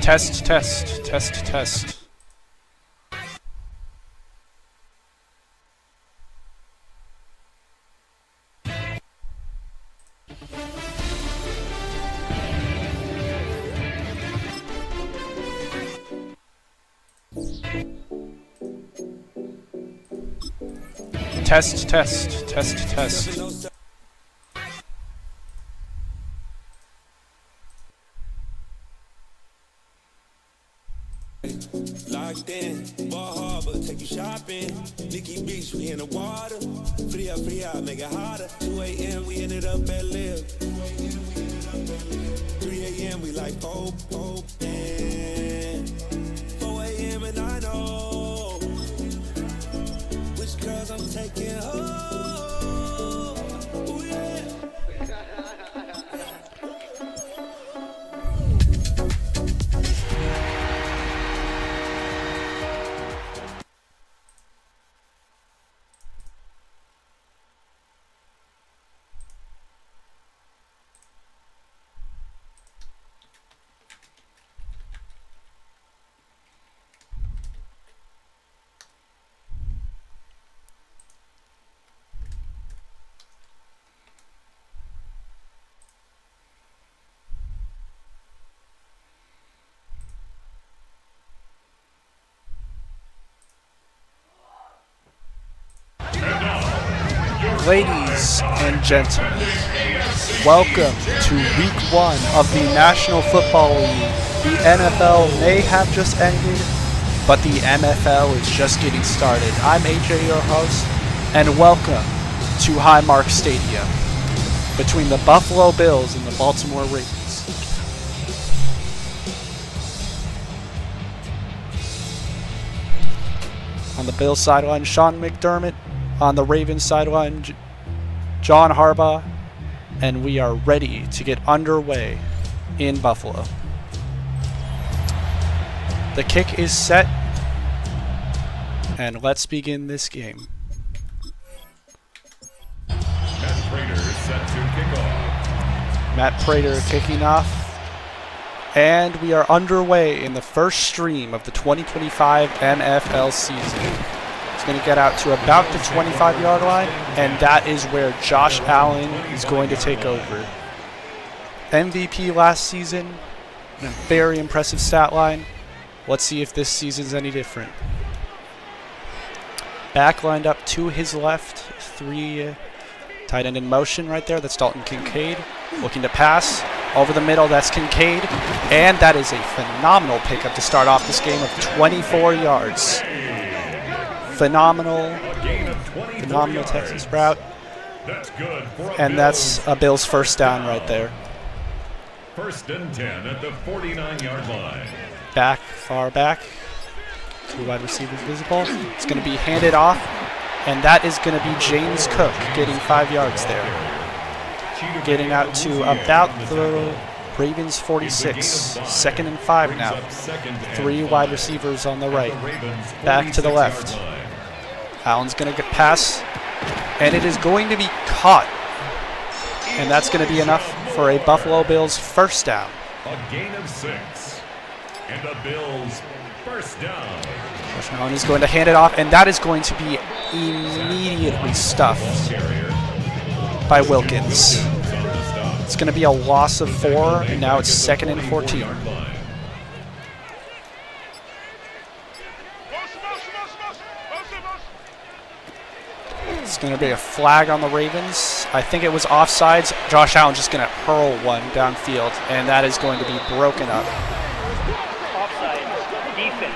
Test, test, test, test. Test, test, test, test. Locked in, Ball Harbor, take you shopping. Nikki Beach, we in the water. Free up, make it harder. 2 a.m., we ended up at Live. 3 a.m., we like Pope, and 4 a.m., and I know which girls I'm taking home. Ooh, yeah. Ladies and gentlemen, welcome to week 1 of the National Football League. The NFL may have just ended, but the MFL is just getting started. I'm AJ, your host, and welcome to Highmark Stadium between the Buffalo Bills and the Baltimore Ravens. On the Bills sideline, Sean McDermott. On the Ravens sideline, John Harbaugh, and we are ready to get underway in Buffalo. The kick is set, and let's begin this game. Matt Prater set to kick off. Matt Prater kicking off, and we are underway in the first stream of the 2025 MFL season. Going to get out to about the 25-yard line, and that is where Josh Allen is going to take over. MVP last season, and a very impressive stat line. Let's see if this season's any different. Back lined up to his left, 3 tight end in motion right there. That's Dalton Kincaid looking to pass over the middle. That's Kincaid, and that is a phenomenal pickup to start off this game of 24 yards. Phenomenal Texas route, and that's a Bills first down right there. First and 10 at the 49-yard line. Back, far back, 2 wide receivers visible. It's going to be handed off, and that is going to be James Cook getting 5 yards there. Getting out to about the Ravens 46, 2nd and 5 now. 3 wide receivers on the right, back to the left. Allen's going to get pass, and it is going to be caught. And that's going to be enough for a Buffalo Bills first down. A gain of 6, and the Bills first down. Josh Allen is going to hand it off, and that is going to be immediately stuffed by Wilkins. It's going to be a loss of 4, and now it's 2nd and 14. It's going to be a flag on the Ravens. I think it was offsides. Josh Allen just going to hurl one downfield, and that is going to be broken up. Offside, defense.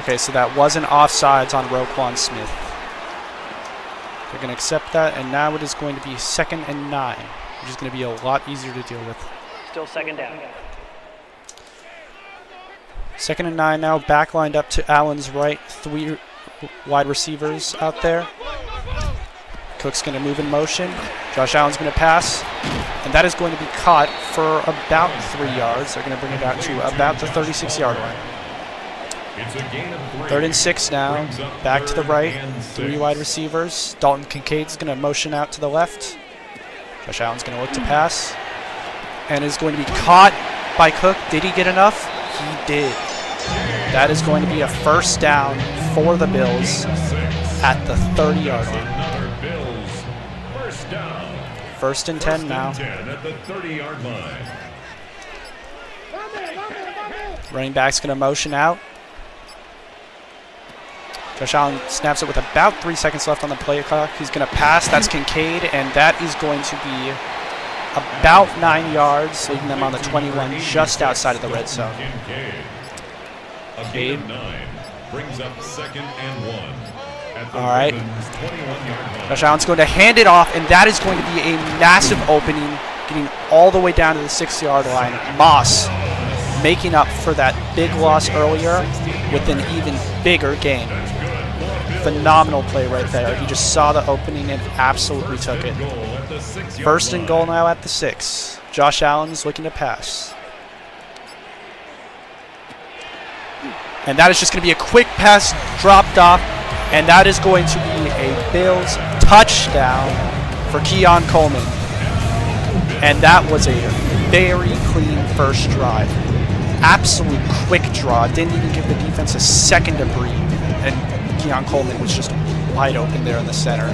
Okay, so that wasn't offsides on Roquan Smith. They're going to accept that, and now it is going to be 2nd and 9, which is going to be a lot easier to deal with. Still second down. 2nd and 9 now, back lined up to Allen's right, 3 wide receivers out there. Cook's going to move in motion. Josh Allen's going to pass, and that is going to be caught for about 3 yards. They're going to bring it out to about the 36-yard line. It's a gain of 3. 3rd and 6 now, back to the right, 3 wide receivers. Dalton Kincaid's going to motion out to the left. Josh Allen's going to look to pass, and is going to be caught by Cook. Did he get enough? he did. That is going to be a first down for the Bills at the 30-yard line. Another Bills first down. First and 10 now. 10 at the 30-yard line. Running back's going to motion out. Josh Allen snaps it with about 3 seconds left on the play clock. He's going to pass. That's Kincaid, and that is going to be about 9 yards, leaving them on the 21, just outside of the red zone. A gain of 9 brings up 2nd and 1. At the All right. Ravens' 21-yard line. Josh Allen's going to hand it off, and that is going to be a massive opening, getting all the way down to the 6-yard line. Moss making up for that big loss earlier with an even bigger gain. Phenomenal play right there. He just saw the opening and absolutely took it. First and goal now at the 6. Josh Allen's looking to pass. And that is just going to be a quick pass dropped off, and that is going to be a Bills touchdown for Keon Coleman. And that was a very clean first drive. Absolute quick draw. Didn't even give the defense a second to breathe. And Keon Coleman was just wide open there in the center.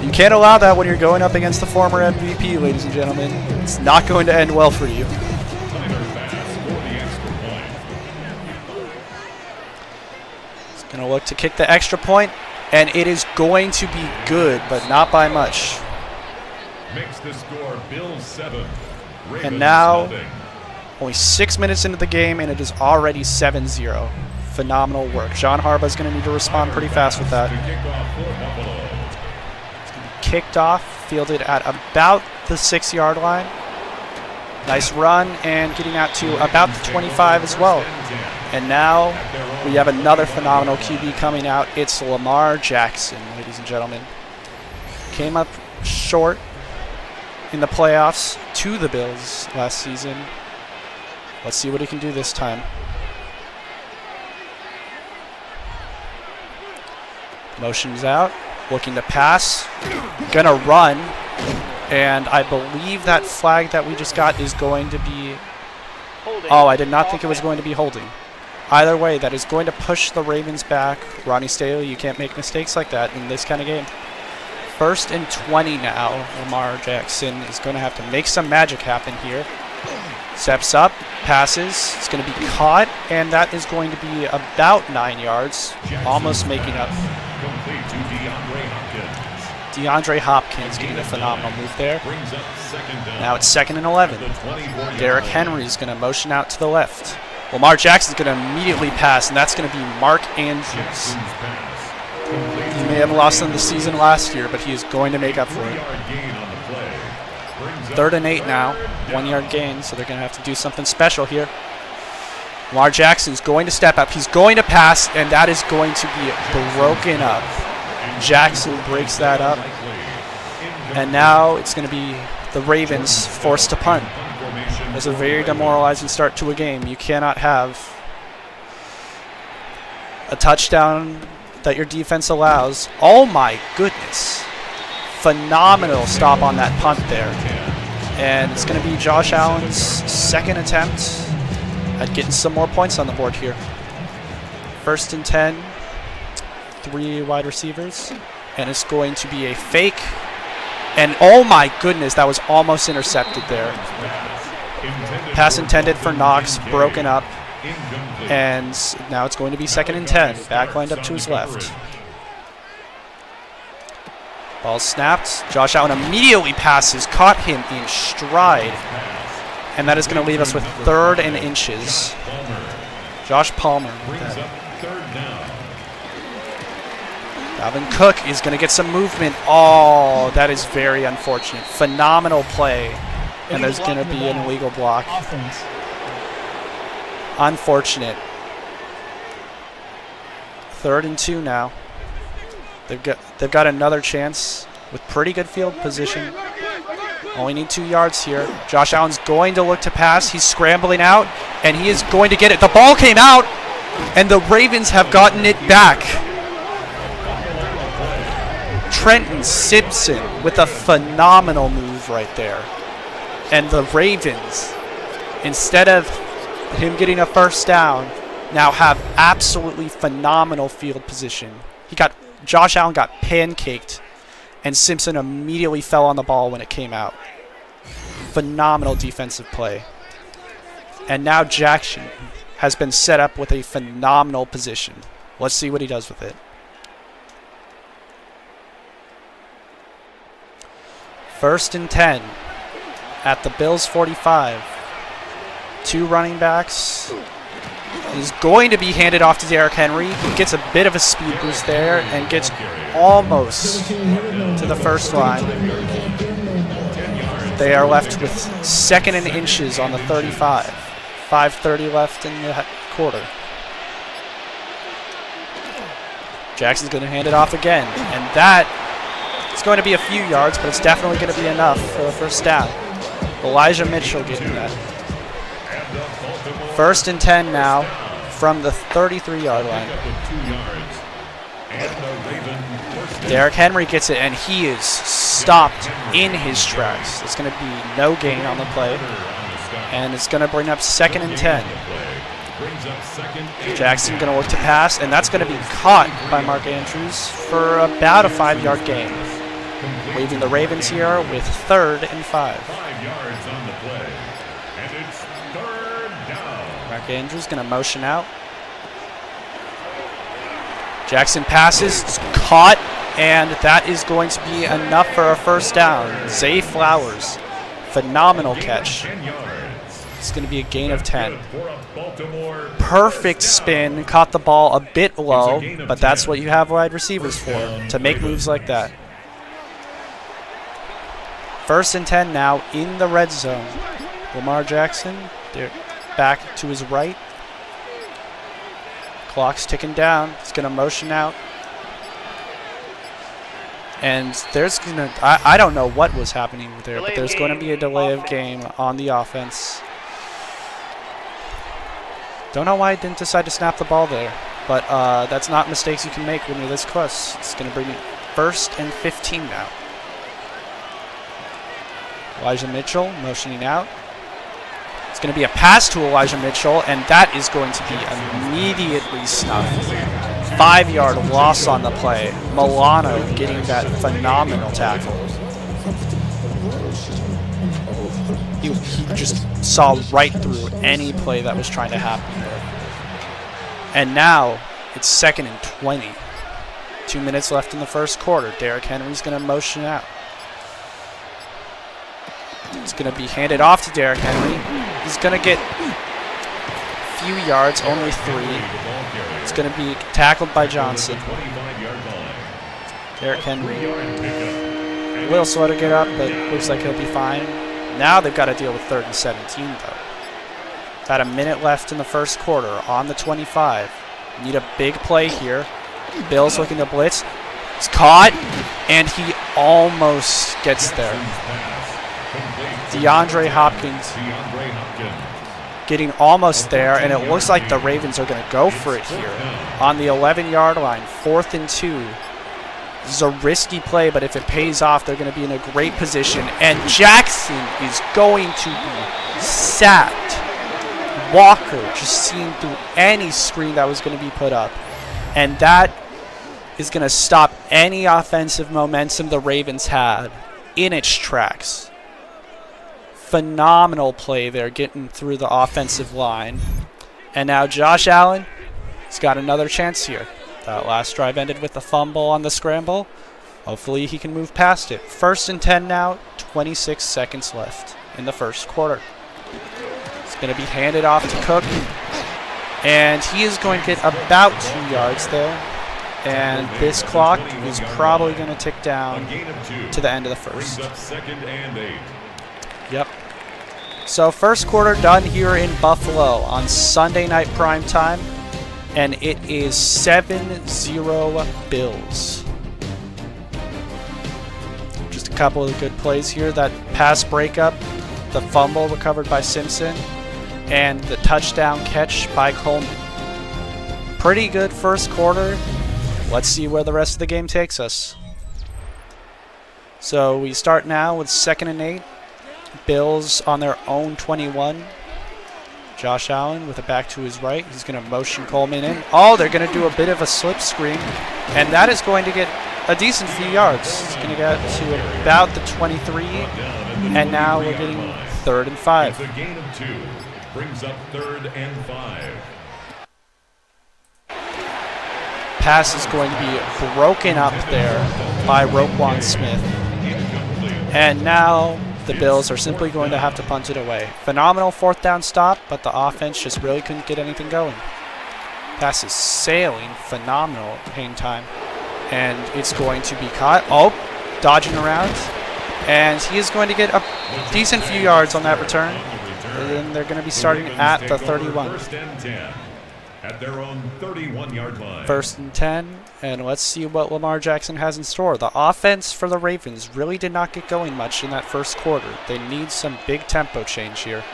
You can't allow that when you're going up against the former MVP, ladies and gentlemen. It's not going to end well for you. He's going to look to kick the extra point, and it is going to be good, but not by much. Makes the score Bills 7. Ravens And now, nothing. only 6 minutes into the game, and it is already 7-0. Phenomenal work. John Harbaugh's going to need to respond pretty fast with that. To kick off for Buffalo. Kicked off, fielded at about the 6-yard line. Nice run, and getting out to about the 25 as well. And now we have another phenomenal QB coming out. It's Lamar Jackson, ladies and gentlemen. Came up short in the playoffs to the Bills last season. Let's see what he can do this time. Motions out, looking to pass, gonna run, and I believe that flag that we just got is going to be... Oh, I did not think it was going to be holding. Either way, that is going to push the Ravens back. Ronnie Staley, you can't make mistakes like that in this kind of game. First and 20 now. Lamar Jackson is going to have to make some magic happen here. Steps up, passes. It's going to be caught, and that is going to be about 9 yards, almost making up. Complete to DeAndre Hopkins. DeAndre Hopkins getting a phenomenal move there. Brings up 2nd down. Now it's 2nd and 11. The 24-yard Derrick line. Henry is going to motion out to the left. Lamar Jackson's going to immediately pass, and that's going to be Mark Andrews. Jackson's pass. Complete He may have lost in the season last year, but he is going to make up for it. 3-yard gain on the play. Brings up 3rd and 8 now. 1 yard gain, so they're going to have to do something special here. Lamar Jackson's going to step up. He's going to pass, and that is going to be broken up. Jackson breaks that up. And now it's going to be the Ravens forced to punt. It's a very demoralizing start to a game. You cannot have a touchdown that your defense allows. Oh my goodness. Phenomenal stop on that punt there. And it's going to be Josh Allen's second attempt at getting some more points on the board here. 1st and 10, 3 wide receivers, and it's going to be a fake. And oh my goodness, that was almost intercepted there. Pass intended for Knox, broken up, and now it's going to be 2nd and 10. Back lined up to his left. Ball snapped. Josh Allen immediately passes, caught him in stride, and that is going to leave us with 3rd and inches. Josh Palmer. Brings up 3rd down. Dalvin Cook is going to get some movement. Oh, that is very unfortunate. Phenomenal play, and there's going to be an illegal block. Unfortunate. 3rd and 2 now. They've got another chance with pretty good field position. Only need 2 yards here. Josh Allen's going to look to pass. He's scrambling out, and he is going to get it. The ball came out, and the Ravens have gotten it back. Trenton Simpson with a phenomenal move right there. And the Ravens, instead of him getting a first down, now have absolutely phenomenal field position. Josh Allen got pancaked, and Simpson immediately fell on the ball when it came out. Phenomenal defensive play. And now Jackson has been set up with a phenomenal position. Let's see what he does with it. First and 10 at the Bills 45. 2 running backs. Is going to be handed off to Derrick Henry. He gets a bit of a speed boost there and gets almost to the first line. They are left with 2nd and inches on the 35. 5:30 left in the quarter. Jackson's going to hand it off again, and that is going to be a few yards, but it's definitely going to be enough for a first down. Elijah Mitchell getting that. First and 10 now from the 33-yard line. Derrick Henry gets it, and he is stopped in his tracks. It's going to be no gain on the play, and it's going to bring up 2nd and 10. Jackson going to look to pass, and that's going to be caught by Mark Andrews for about a 5-yard gain, leaving the Ravens here with 3rd and 5. 5 yards on the play, and it's 3rd down. Mark Andrews going to motion out. Jackson passes, it's caught, and that is going to be enough for a first down. Zay Flowers, phenomenal catch. It's going to be a gain of 10. Perfect spin, caught the ball a bit low, but that's what you have wide receivers for, to make moves like that. First and 10 now in the red zone. Lamar Jackson, back to his right. Clock's ticking down. It's going to motion out. And there's going to, I don't know what was happening there, but there's going to be a delay of game on the offense. Don't know why I didn't decide to snap the ball there, but that's not mistakes you can make when you're this close. It's going to bring it 1st and 15 now. Elijah Mitchell motioning out. It's going to be a pass to Elijah Mitchell, and that is going to be immediately snuffed. 5-yard loss on the play. Milano getting that phenomenal tackle. He just saw right through any play that was trying to happen there. And now it's 2nd and 20. 2 minutes left in the first quarter. Derrick Henry's going to motion out. It's going to be handed off to Derrick Henry. He's going to get a few yards, only 3. It's going to be tackled by Johnson. Derrick Henry. A little slow to get up, but looks like he'll be fine. Now they've got to deal with 3rd and 17, though. About a minute left in the first quarter on the 25. Need a big play here. Bills looking to blitz. It's caught, and he almost gets there. DeAndre Hopkins getting almost there, and it looks like the Ravens are going to go for it here on the 11-yard line, 4th and 2. This is a risky play, but if it pays off, they're going to be in a great position, and Jackson is going to be sacked. Walker just seeing through any screen that was going to be put up, and that is going to stop any offensive momentum the Ravens had in its tracks. Phenomenal play there, getting through the offensive line. And now Josh Allen has got another chance here. That last drive ended with a fumble on the scramble. Hopefully he can move past it. 1st and 10 now, 26 seconds left in the first quarter. It's going to be handed off to Cook. And he is going to get about 2 yards there. And this clock is probably going to tick down to the end of the first. Yep. So first quarter done here in Buffalo on Sunday night primetime, and it is 7-0 Bills. Just a couple of good plays here. That pass breakup, the fumble recovered by Simpson, and the touchdown catch by Coleman. Pretty good first quarter. Let's see where the rest of the game takes us. So we start now with 2nd and 8. Bills on their own 21. Josh Allen with a back to his right. He's going to motion Coleman in. Oh, they're going to do a bit of a slip screen, and that is going to get a decent few yards. It's going to get to about the 23, and now we're getting 3rd and 5. It's a gain of 2. Brings up 3rd and 5. Pass is going to be broken up there by Roquan Smith. And now the Bills are simply going to have to punt it away. Phenomenal 4th down stop, but the offense just really couldn't get anything going. Pass is sailing, phenomenal hang time. And it's going to be caught. Oh, dodging around. And he is going to get a decent few yards on that return. And then they're going to be starting at the 31. First and 10 at their own 31-yard line. 1st and 10, and let's see what Lamar Jackson has in store. The offense for the Ravens really did not get going much in that first quarter. They need some big tempo change here.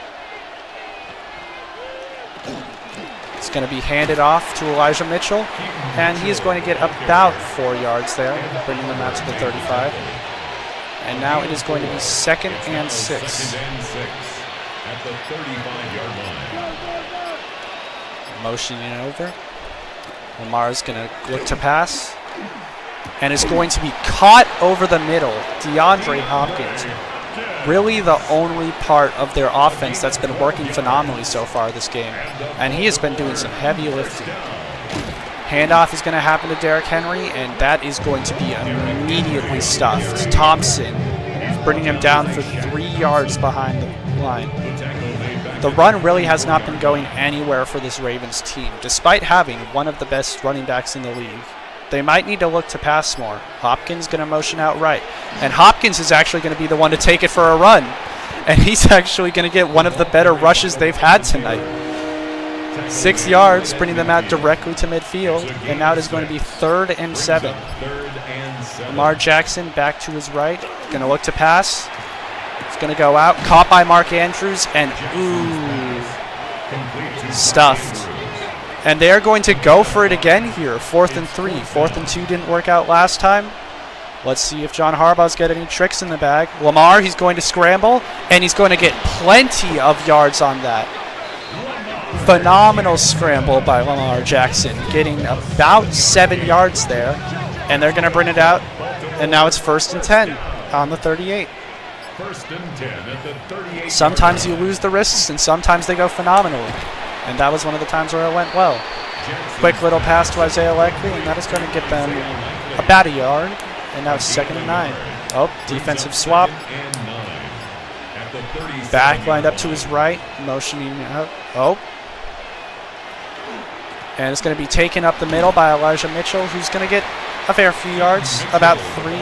It's going to be handed off to Elijah Mitchell, and he is going to get about 4 yards there, bringing them out to the 35. And now it is going to be 2nd and 6. 2nd and 6 at the 35-yard line. Motioning over. Lamar's going to look to pass. And it's going to be caught over the middle. DeAndre Hopkins. Really the only part of their offense that's been working phenomenally so far this game. And he has been doing some heavy lifting. Handoff is going to happen to Derrick Henry, and that is going to be immediately stuffed. Thompson bringing him down for 3 yards behind the line. The run really has not been going anywhere for this Ravens team, despite having one of the best running backs in the league. They might need to look to pass more. Hopkins going to motion out right. And Hopkins is actually going to be the one to take it for a run. And he's actually going to get one of the better rushes they've had tonight. 6 yards, bringing them out directly to midfield. And now it is going to be 3rd and 7. Lamar Jackson back to his right. Going to look to pass. It's going to go out. Caught by Mark Andrews. And stuffed. And they're going to go for it again here. 4th and 3. 4th and 2 didn't work out last time. Let's see if John Harbaugh's got any tricks in the bag. Lamar, he's going to scramble. And he's going to get plenty of yards on that. Phenomenal scramble by Lamar Jackson. Getting about 7 yards there. And they're going to bring it out. And now it's 1st and 10 on the 38. 1st and 10 at the 38. Sometimes you lose the risks, and sometimes they go phenomenally. And that was one of the times where it went well. Quick little pass to Isaiah Likely, and that is going to get them about a yard. And now it's 2nd and 9. Oh, defensive swap. Back lined up to his right, motioning out. Oh. And it's going to be taken up the middle by Elijah Mitchell, who's going to get a fair few yards, about 3.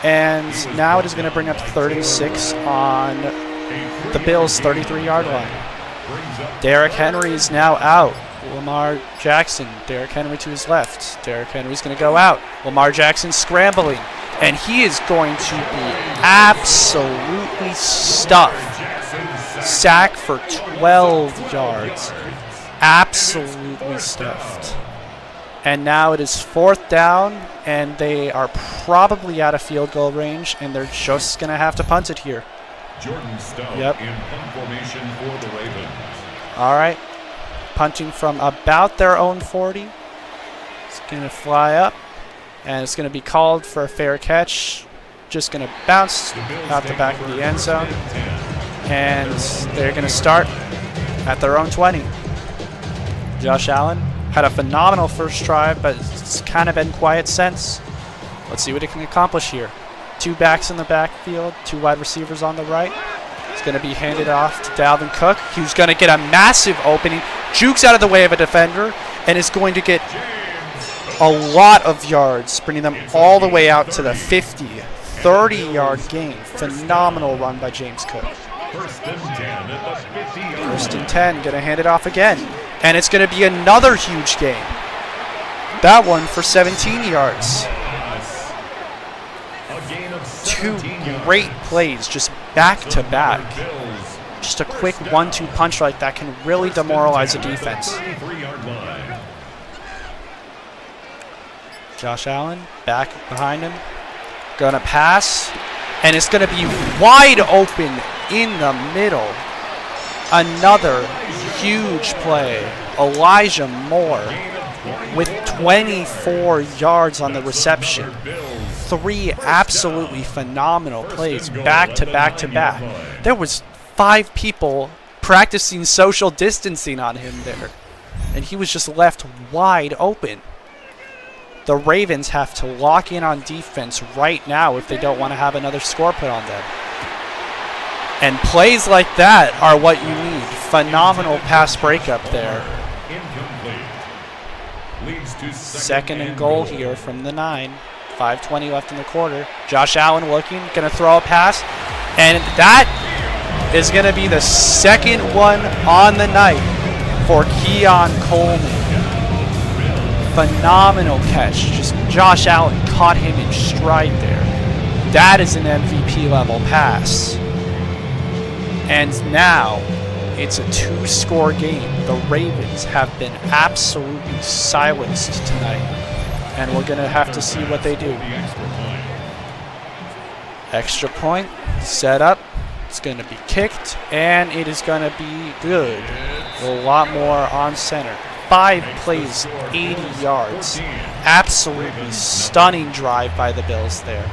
And now it is going to bring up 3rd and 6 on the Bills' 33-yard line. Derrick Henry is now out. Lamar Jackson, Derrick Henry to his left. Derrick Henry's going to go out. Lamar Jackson scrambling. And he is going to be absolutely stuffed. Sack for 12 yards. Absolutely stuffed. And now it is 4th down, and they are probably out of field goal range, and they're just going to have to punt it here. Jordan Stout in punt formation for the Ravens. All right. Punting from about their own 40. It's going to fly up, and it's going to be called for a fair catch. Just going to bounce out the back of the end zone. And they're going to start at their own 20. Josh Allen had a phenomenal first drive, but it's kind of been quiet since. Let's see what it can accomplish here. 2 backs in the backfield, 2 wide receivers on the right. It's going to be handed off to Dalvin Cook, who's going to get a massive opening, jukes out of the way of a defender, and is going to get a lot of yards, bringing them all the way out to the 50. 30-yard gain. Phenomenal run by James Cook. 1st and 10 at the 50-yard line. 1st and 10, going to hand it off again. And it's going to be another huge gain. That one for 17 yards. A gain of 2 17 yards. great plays, just back to back. Just a quick 1-2 punch like that can really demoralize a defense. 33-yard line. Josh Allen back behind him. Gonna pass. And it's gonna be wide open in the middle. Another huge play. Elijah Moore with 24 yards on the reception. 3 absolutely phenomenal plays back to back to back. There was 5 people practicing social distancing on him there, and he was just left wide open. The Ravens have to lock in on defense right now if they don't want to have another score put on them. And plays like that are what you need. Phenomenal pass breakup there. Second and goal here from the 9. 5:20 left in the quarter. Josh Allen looking, going to throw a pass. And that is going to be the second one on the night for Keon Coleman. Phenomenal catch. Just Josh Allen caught him in stride there. That is an MVP level pass. And now it's a 2-score game. The Ravens have been absolutely silenced tonight. And we're going to have to see what they do. Extra point, set up. It's going to be kicked, and it is going to be good. A lot more on center. 5 plays, 80 yards. Absolutely stunning drive by the Bills there.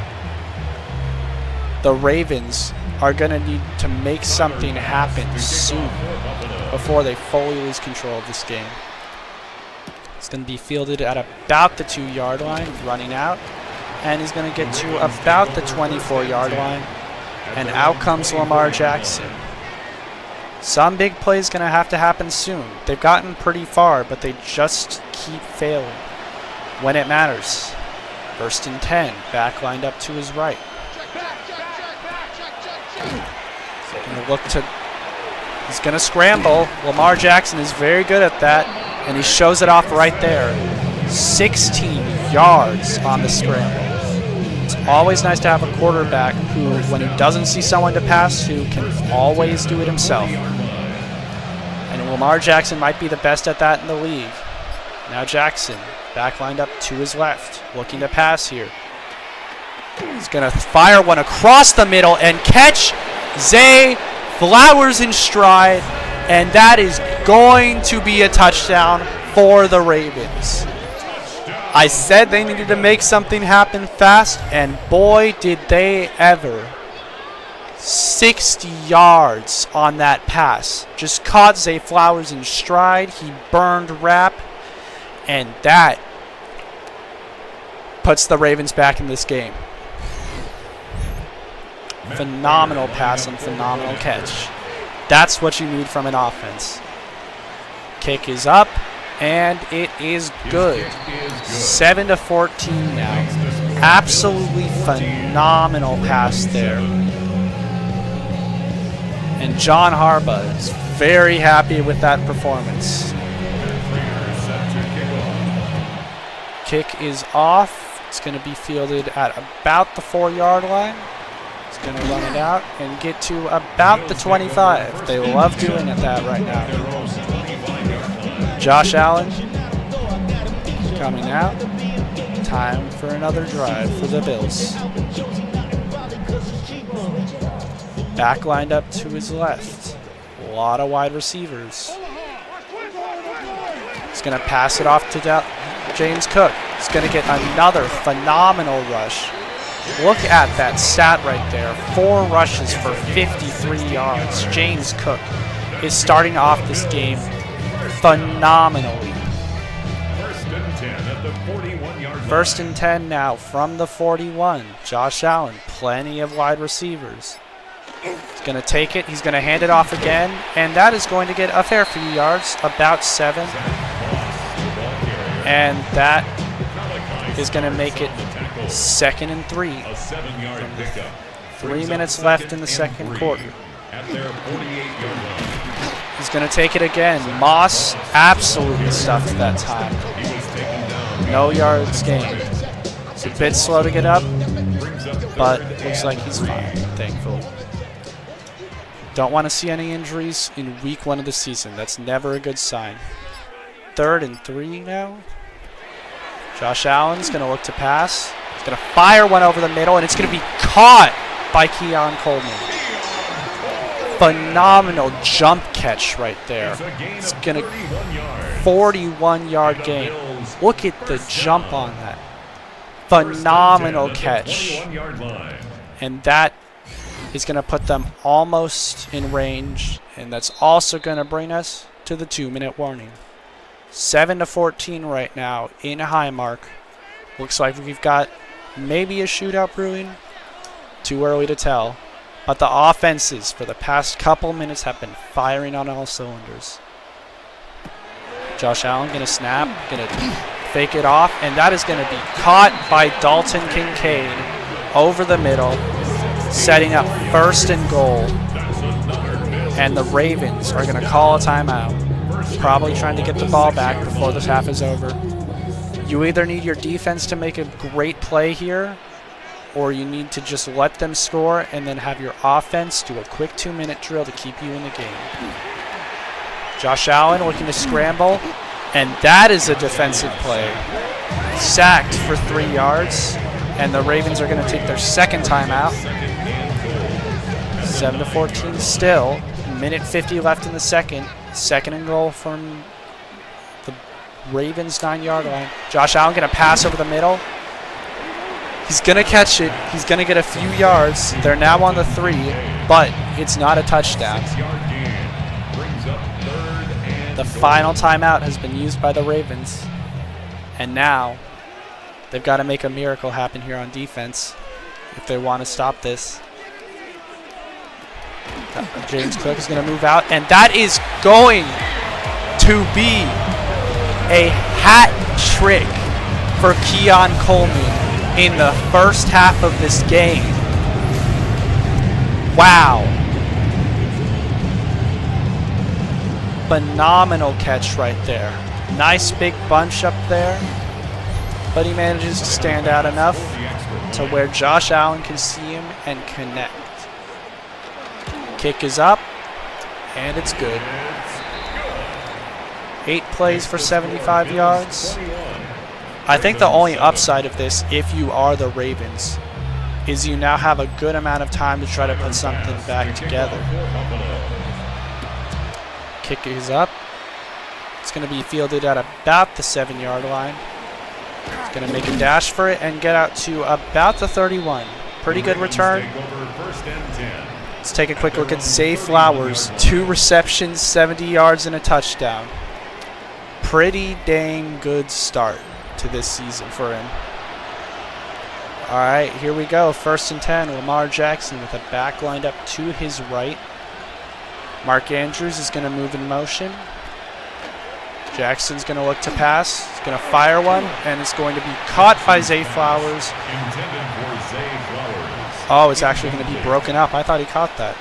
The Ravens are going to need to make something happen soon before they fully lose control of this game. It's going to be fielded at about the 2-yard line, running out, and he's going to get to about the 24-yard line, and out comes Lamar Jackson. Some big play is going to have to happen soon. They've gotten pretty far, but they just keep failing when it matters. 1st and 10, back lined up to his right. He's going to scramble. Lamar Jackson is very good at that, and he shows it off right there. 16 yards on the scramble. It's always nice to have a quarterback who, when he doesn't see someone to pass to, can always do it himself. And Lamar Jackson might be the best at that in the league. Now Jackson, back lined up to his left, looking to pass here. He's going to fire one across the middle and catch Zay Flowers in stride, and that is going to be a touchdown for the Ravens. I said they needed to make something happen fast, and boy, did they ever. 60 yards on that pass. Just caught Zay Flowers in stride. He burned wrap, and that puts the Ravens back in this game. Phenomenal pass and phenomenal catch. That's what you need from an offense. Kick is up, and it is good. 7-14 now. Absolutely phenomenal pass there. And John Harbaugh is very happy with that performance. Kick is off. It's going to be fielded at about the 4-yard line. Going to run it out and get to about the 25. They love doing it that right now. Josh Allen coming out. Time for another drive for the Bills. Back lined up to his left. A lot of wide receivers. He's going to pass it off to James Cook. He's going to get another phenomenal rush. Look at that stat right there. 4 rushes for 53 yards. James Cook is starting off this game phenomenally. 1st and 10 now from the 41. Josh Allen, plenty of wide receivers. He's going to take it. He's going to hand it off again, and that is going to get a fair few yards, about 7. And that is going to make it 2nd and 3. 3 minutes left in the second quarter. He's going to take it again. Moss absolutely stuffed that time. No yards gained. It's a bit slow to get up, but looks like he's fine, thankfully. Don't want to see any injuries in week 1 of the season. That's never a good sign. 3rd and 3 now. Josh Allen's going to look to pass. He's going to fire one over the middle, and it's going to be caught by Keon Coleman. Phenomenal jump catch right there. It's going to 41-yard gain. Look at the jump on that. Phenomenal catch. And that is going to put them almost in range. And that's also going to bring us to the 2-minute warning. 7-14 right now in Highmark. Looks like we've got maybe a shootout brewing. Too early to tell. But the offenses for the past couple minutes have been firing on all cylinders. Josh Allen going to snap, going to fake it off, and that is going to be caught by Dalton Kincaid over the middle, setting up 1st and goal. And the Ravens are going to call a timeout, probably trying to get the ball back before this half is over. You either need your defense to make a great play here, or you need to just let them score and then have your offense do a quick 2-minute drill to keep you in the game. Josh Allen looking to scramble, and that is a defensive play. Sacked for 3 yards, and the Ravens are going to take their 2nd timeout. 7-14 still. Minute 50 left in the second. 2nd and goal from the Ravens 9-yard line. Josh Allen going to pass over the middle. He's going to catch it. He's going to get a few yards. They're now on the 3, but it's not a touchdown. The final timeout has been used by the Ravens. And now they've got to make a miracle happen here on defense if they want to stop this. James Cook is going to move out, and that is going to be a hat trick for Keon Coleman in the first half of this game. Wow. Phenomenal catch right there. Nice big bunch up there, but he manages to stand out enough to where Josh Allen can see him and connect. Kick is up, and it's good. 8 plays for 75 yards. I think the only upside of this, if you are the Ravens, is you now have a good amount of time to try to put something back together. Kick is up. It's going to be fielded at about the 7-yard line. It's going to make a dash for it and get out to about the 31. Pretty good return. Let's take a quick look at Zay Flowers. 2 receptions, 70 yards, and a touchdown. Pretty dang good start to this season for him. All right, here we go. 1st and 10. Lamar Jackson with a back lined up to his right. Mark Andrews is going to move in motion. Jackson's going to look to pass. He's going to fire one, and it's going to be caught by Zay Flowers. Oh, it's actually going to be broken up. I thought he caught that.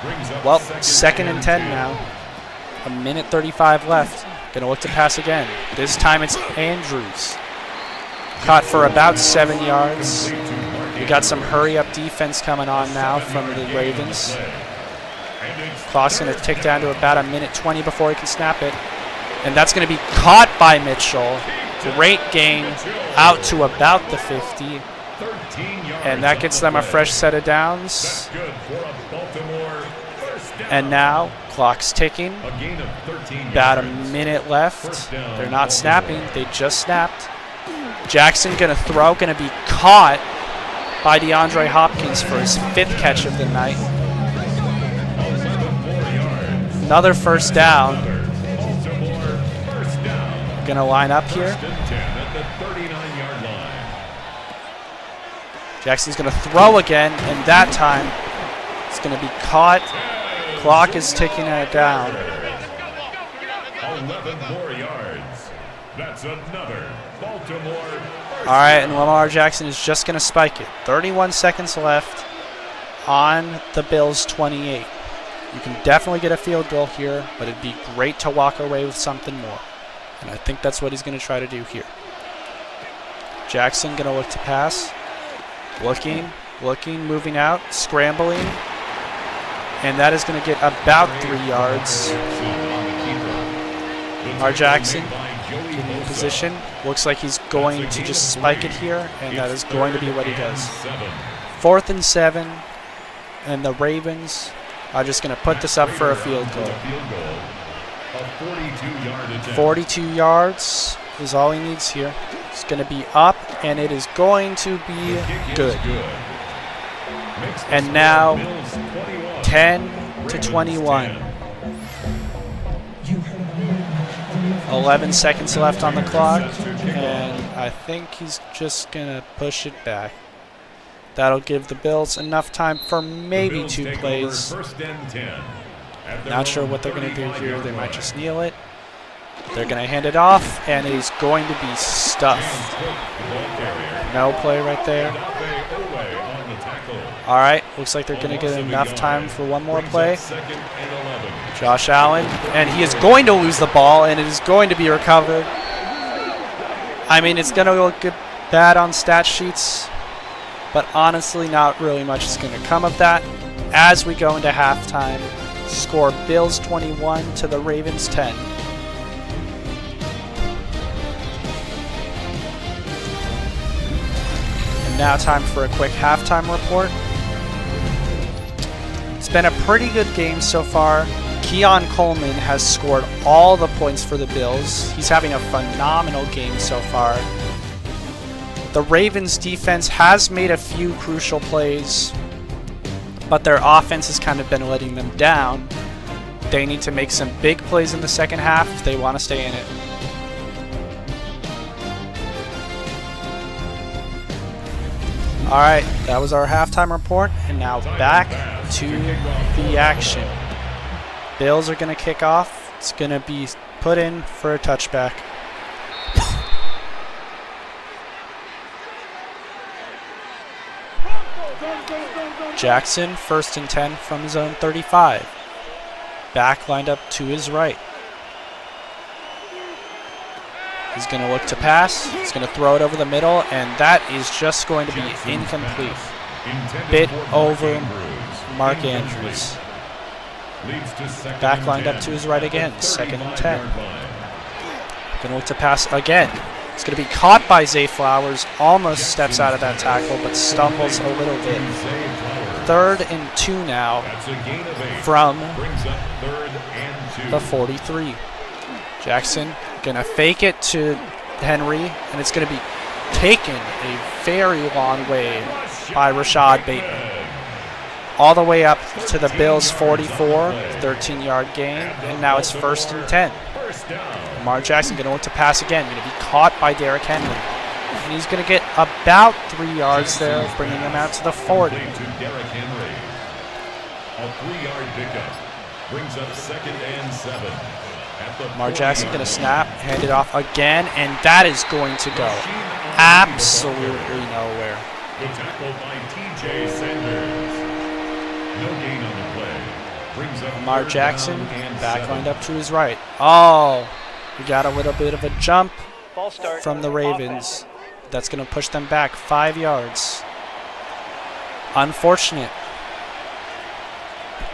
Well, 2nd and 10 now. 1:35 left. Going to look to pass again. This time it's Andrews. Caught for about 7 yards. We got some hurry-up defense coming on now from the Ravens. Clock's going to tick down to about 1:20 before he can snap it. And that's going to be caught by Mitchell. Great gain out to about the 50. And that gets them a fresh set of downs. And now, clock's ticking. About a minute left. They're not snapping. They just snapped. Jackson going to throw. Going to be caught by DeAndre Hopkins for his 5th catch of the night. Another 1st down. Going to line up here. Jackson's going to throw again, and that time it's going to be caught. Clock is ticking it down. 11 more yards. That's another Baltimore. All right, and Lamar Jackson is just going to spike it. 31 seconds left on the Bills' 28. You can definitely get a field goal here, but it'd be great to walk away with something more. And I think that's what he's going to try to do here. Jackson going to look to pass. Looking, moving out, scrambling. And that is going to get about 3 yards. Lamar Jackson in position. Looks like he's going to just spike it here, and that is going to be what he does. 4th and 7, and the Ravens I'm just going to put this up for a field goal. A 42-yard attempt. 42 yards is all he needs here. It's going to be up, and it is going to be good. And now 10 to 21. 11 seconds left on the clock, and I think he's just going to push it back. That'll give the Bills enough time for maybe 2 plays. Not sure what they're going to do here. They might just kneel it. They're going to hand it off, and it is going to be stuffed. No play right there. All right, looks like they're going to get enough time for one more play. Josh Allen, and he is going to lose the ball, and it is going to be recovered. I mean, it's going to look bad on stat sheets, but honestly, not really much is going to come of that. As we go into halftime, score Bills 21 to the Ravens 10. And now time for a quick halftime report. It's been a pretty good game so far. Keon Coleman has scored all the points for the Bills. He's having a phenomenal game so far. The Ravens defense has made a few crucial plays, but their offense has kind of been letting them down. They need to make some big plays in the second half if they want to stay in it. All right, that was our halftime report, and now back to the action. Bills are going to kick off. It's going to be put in for a touchback. Jackson, 1st and 10 from his own 35. Back lined up to his right. He's going to look to pass. He's going to throw it over the middle, and that is just going to be incomplete. Bit over Mark Andrews. Back lined up to his right again, 2nd and 10. Going to look to pass again. It's going to be caught by Zay Flowers. Almost steps out of that tackle, but stumbles a little bit. 3rd and 2 now from the 43. Jackson going to fake it to Henry, and it's going to be taken a very long way by Rashad Bateman. All the way up to the Bills' 44, 13-yard gain, and now it's 1st and 10. Lamar Jackson going to look to pass again, going to be caught by Derrick Henry. And he's going to get about 3 yards there, bringing him out to the 40. A 3-yard pickup brings up 2nd and 7. Lamar Jackson going to snap, hand it off again, and that is going to go absolutely nowhere. The tackle by T.J. Sanders. No gain on the play. Brings up Lamar Jackson back lined up to his right. Oh, we got a little bit of a jump from the Ravens. That's going to push them back 5 yards. Unfortunate.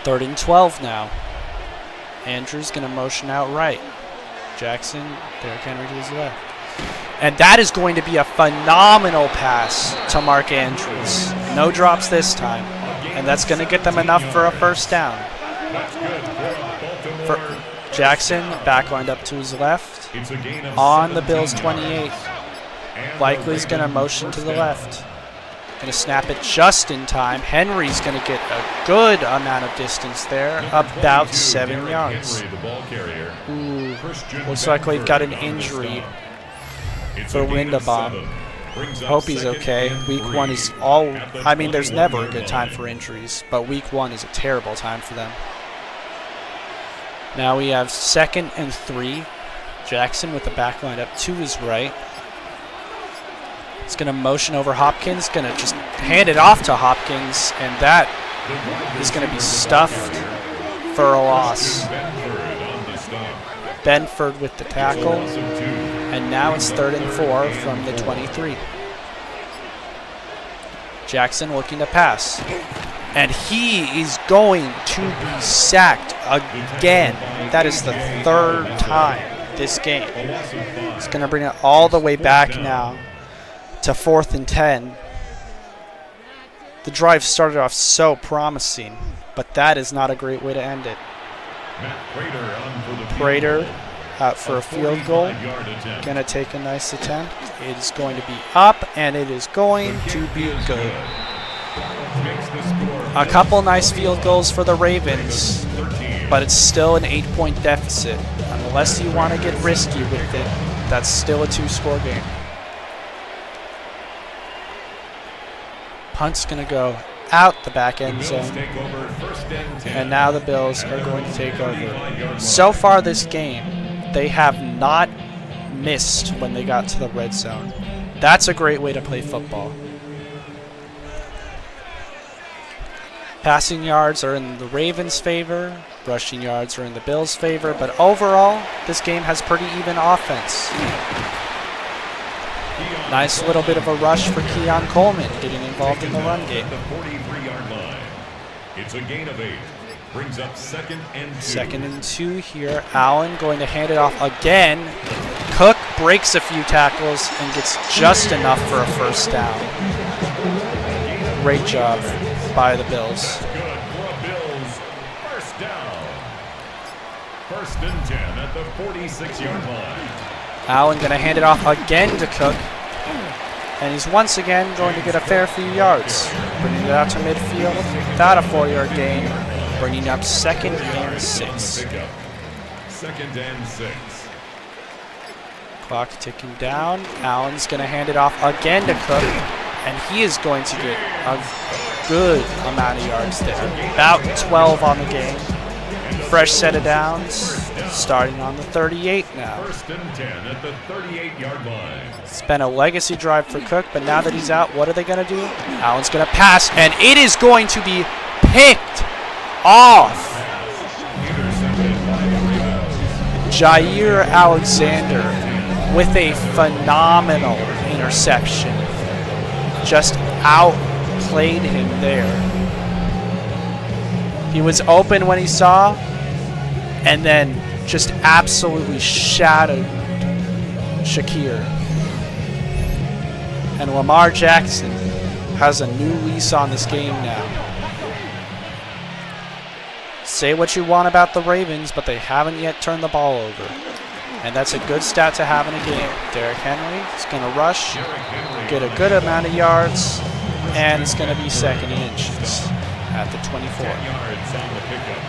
3rd and 12 now. Andrews going to motion out right. Jackson, Derrick Henry to his left. And that is going to be a phenomenal pass to Mark Andrews. No drops this time. And that's going to get them enough for a 1st down. For Jackson, back lined up to his left. On the Bills' 28. Likely is going to motion to the left. Going to snap it just in time. Henry's going to get a good amount of distance there, about 7 yards. Ooh, looks like we've got an injury for Linderbaum. Hope he's okay. Week 1 is I mean, there's never a good time for injuries, but week 1 is a terrible time for them. Now we have 2nd and 3. Jackson with the back line up to his right. He's going to motion over Hopkins, going to just hand it off to Hopkins, and that is going to be stuffed for a loss. Benford with the tackle, and now it's 3rd and 4 from the 23. Jackson looking to pass, and he is going to be sacked again. That is the 3rd time this game. He's going to bring it all the way back now to 4th and 10. The drive started off so promising, but that is not a great way to end it. Matt Prater on for the Prater field out for a field goal. 45-yard attempt. Gonna take a nice attempt. It is going to be up, and it is going to be good. Makes the score A couple nice field goals for the Ravens, 13. but it's still an 8-point deficit. Unless you want to get risky with it, that's still a 2-score game. Punt's gonna go out the back end Bills zone. take over first and 10. And now the Bills are going to take over. So far this game, they have not missed when they got to the red zone. That's a great way to play football. Passing yards are in the Ravens' favor. Rushing yards are in the Bills' favor. But overall, this game has pretty even offense. Nice little bit of a rush for Keon Coleman getting involved in the run game. The 43-yard line. It's a gain of 8. Brings up 2nd and 2. 2nd and 2 here. Allen going to hand it off again. Cook breaks a few tackles and gets just enough for a first down. Great job by the Bills. Good for a Bills first down. 1st and 10 at the 46-yard line. Allen going to hand it off again to Cook. And he's once again going to get a fair few yards. Bringing it out to midfield without a 4-yard gain. Bringing up 2nd and 6. 2nd and 6. Clock ticking down. Allen's going to hand it off again to Cook. And he is going to get a good amount of yards there. About 12 on the game. Fresh set of downs. Starting on the 38 now. 1st and 10 at the 38-yard line. It's been a legacy drive for Cook, but now that he's out, what are they going to do? Allen's going to pass, and it is going to be picked off. Jair Alexander with a phenomenal interception. Just outplayed him there. He was open when he saw, and then just absolutely shadowed Shakir. And Lamar Jackson has a new lease on this game now. Say what you want about the Ravens, but they haven't yet turned the ball over. And that's a good stat to have in a game. Derrick Henry is going to rush, get a good amount of yards, and it's going to be 2nd and inches at the 24. 10 yards on the pickup.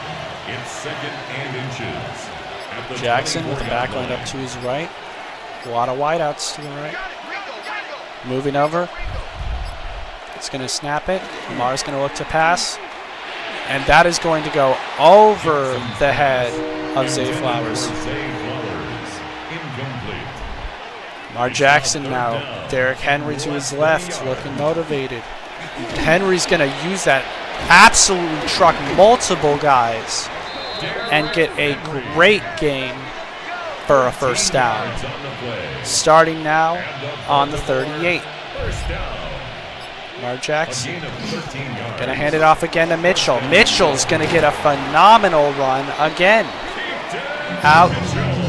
It's 2nd and inches. At the Jackson with the 24-yard back line line. up to his right. A lot of wideouts to the right. Moving over. It's going to snap it. Lamar's going to look to pass. And that is going to go over the head of Zay Flowers. Zay Flowers. Incomplete. Lamar Jackson now. Derrick Henry to his left, looking motivated. Henry's going to use that, absolutely truck multiple guys, and get a great gain for a first down. Yards on the play. Starting now on the 38. First down. Lamar A Jackson gain of 13 yards. going to hand it off again to Mitchell. Mitchell's going to get a phenomenal run again. Out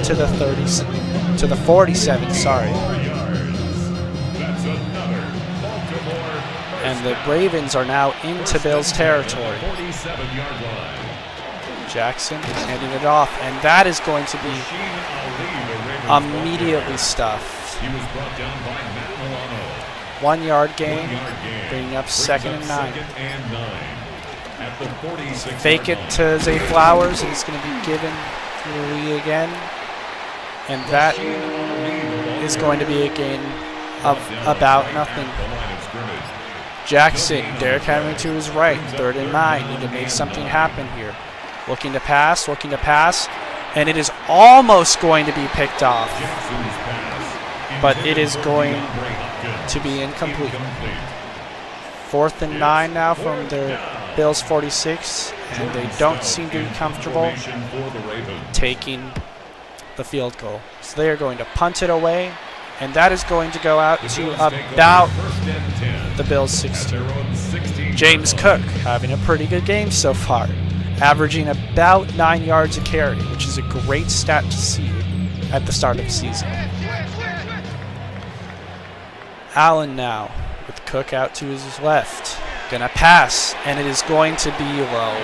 to the 30, to the 47, sorry. 4 yards. That's another Baltimore And the Ravens are now into Bills territory. 47-yard line. Jackson handing it off, and that is going to be immediately stuffed. He was brought down by Matt Milano. 1-yard gain, 1-yard gain. bringing up Brings 2nd and 9. 2nd and 9. At the 46. Fake it to Zay Flowers, and it's going to be given to Lee again. And that is going to be a gain of about nothing. The line of scrimmage. Jackson, Derrick Henry to his right, 3rd and 9. Need to make something happen here. Looking to pass, and it is almost going to be picked off, Jackson's pass. but it is going Good. to be incomplete. 4th and 9 now from their Bills 46, and they don't seem to be comfortable Formation for the Ravens. taking the field goal. So they are going to punt it away, and that is going to go out The to Bills take over about first and 10 the Bills at 16. their own 16. James Cook having a pretty good game so far, averaging about 9 yards a carry, which is a great stat to see at the start of the season. Allen now with Cook out to his left. Gonna pass, and it is going to be low.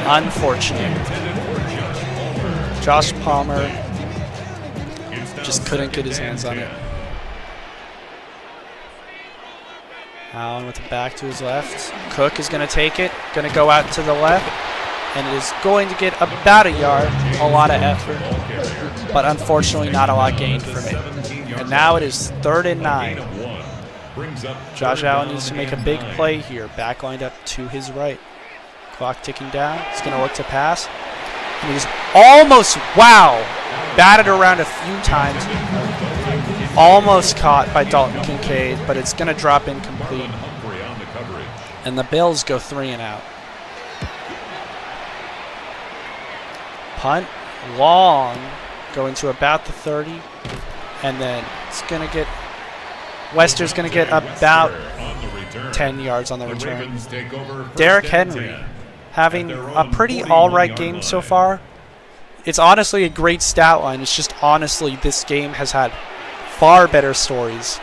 Unfortunate. Josh Palmer just couldn't get his hands on it. Allen with the back to his left. Cook is going to take it. Going to go out to the left. And it is going to get about a yard. A lot of effort. But unfortunately not a lot gained from it. And now it is 3rd and 9. Josh Allen needs to make a big play here. Back lined up to his right. Clock ticking down. He's going to look to pass. And he's almost, wow, batted around a few times. Almost caught by Dalton Kincaid, but it's going to drop incomplete. And the Bills go 3 and out. Punt, long, going to about the 30. And then it's going to get, Wester's going to get about 10 yards on the return. Derrick Henry having a pretty all-right game so far. It's honestly a great stat line. It's just honestly this game has had far better stories.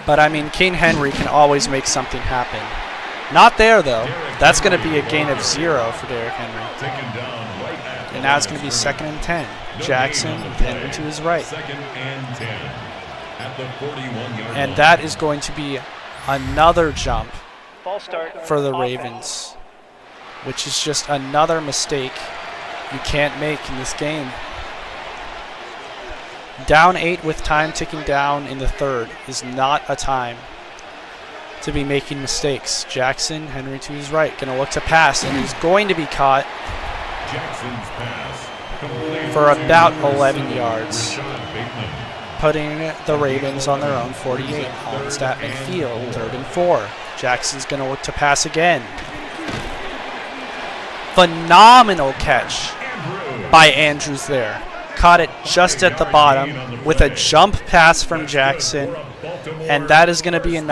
But I mean, King Henry can always make something happen. Not there though. That's going to be a gain of 0 for Derrick Henry. And now it's going to be 2nd and 10. Jackson with Henry to his right. And that is going to be another jump for the Ravens, which is just another mistake you can't make in this game. Down 8 with time ticking down in the 3rd is not a time to be making mistakes. Jackson, Henry to his right, going to look to pass, and he's going to be caught for about 11 yards, putting the Ravens on their own 48 on Statman Field, 3rd and 4. Jackson's going to look to pass again. Phenomenal catch by Andrews there. Caught it just at the bottom with a jump pass from Jackson, and that is going to be enough.